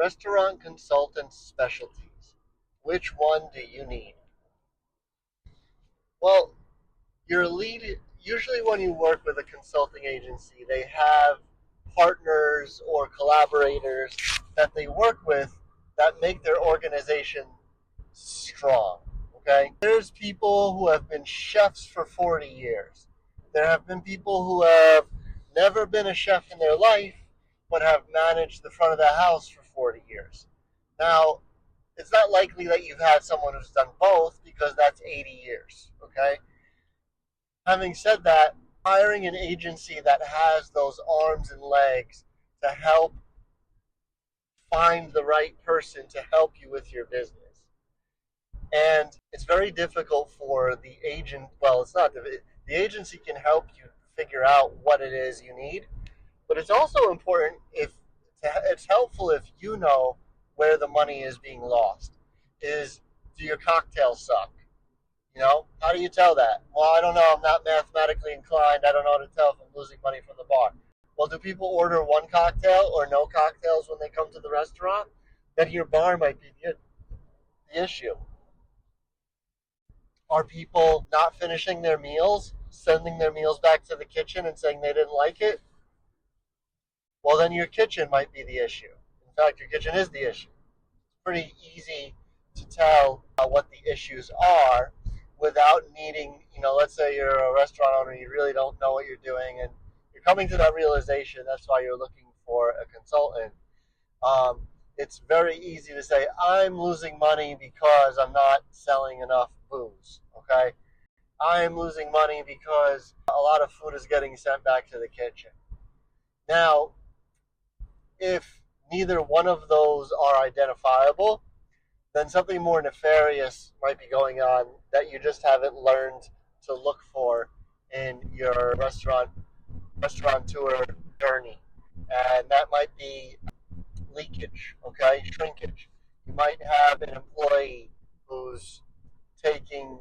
Restaurant consultant specialties. Which one do you need? Well, your lead, usually when you work with a consulting agency, they have partners or collaborators that they work with that make their organization strong. Okay? There's people who have been chefs for 40 years. There have been people who have never been a chef in their life but have managed the front of the house for 40 years. Now, it's not likely that you've had someone who's done both because that's 80 years. Okay? Having said that, hiring an agency that has those arms and legs to help find the right person to help you with your business. And it's very difficult for the agent, well, it's not, the agency can help you figure out what it is you need, but it's also important if it's helpful if you know where the money is being lost. Do your cocktails suck? How do you tell that? Well, I don't know. I'm not mathematically inclined. I don't know how to tell if I'm losing money from the bar. Well, do people order one cocktail or no cocktails when they come to the restaurant? Then your bar might be the issue. Are people not finishing their meals, sending their meals back to the kitchen and saying they didn't like it? Well, then your kitchen might be the issue. In fact, your kitchen is the issue. It's pretty easy to tell what the issues are without needing, let's say you're a restaurant owner, you really don't know what you're doing, and you're coming to that realization. That's why you're looking for a consultant. It's very easy to say, I'm losing money because I'm not selling enough booze, okay? I'm losing money because a lot of food is getting sent back to the kitchen. Now, if neither one of those are identifiable, then something more nefarious might be going on that you just haven't learned to look for in your restaurateur journey. And that might be leakage, okay, shrinkage. You might have an employee who's taking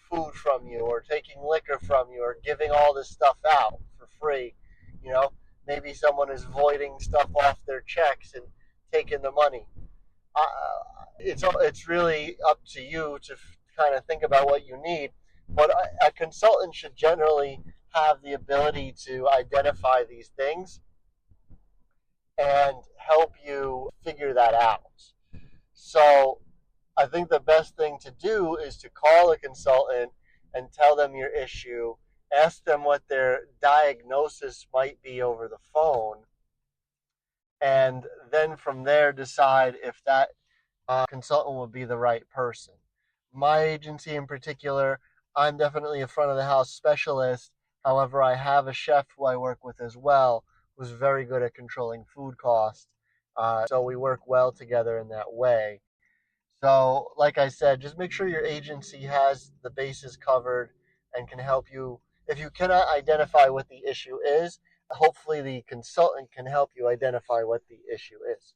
food from you or taking liquor from you or giving all this stuff out for free. You know, maybe someone is voiding stuff off their checks and taking the money. Uh, it's really up to you to kind of think about what you need. But a consultant should generally have the ability to identify these things and help you figure that out. So I think the best thing to do is to call a consultant and tell them your issue, ask them what their diagnosis might be over the phone, and then from there decide if that consultant will be the right person. My agency in particular, I'm definitely a front of the house specialist. However, I have a chef who I work with as well, who's very good at controlling food costs. So we work well together in that way. So, like I said, just make sure your agency has the bases covered and can help you. If you cannot identify what the issue is, hopefully the consultant can help you identify what the issue is.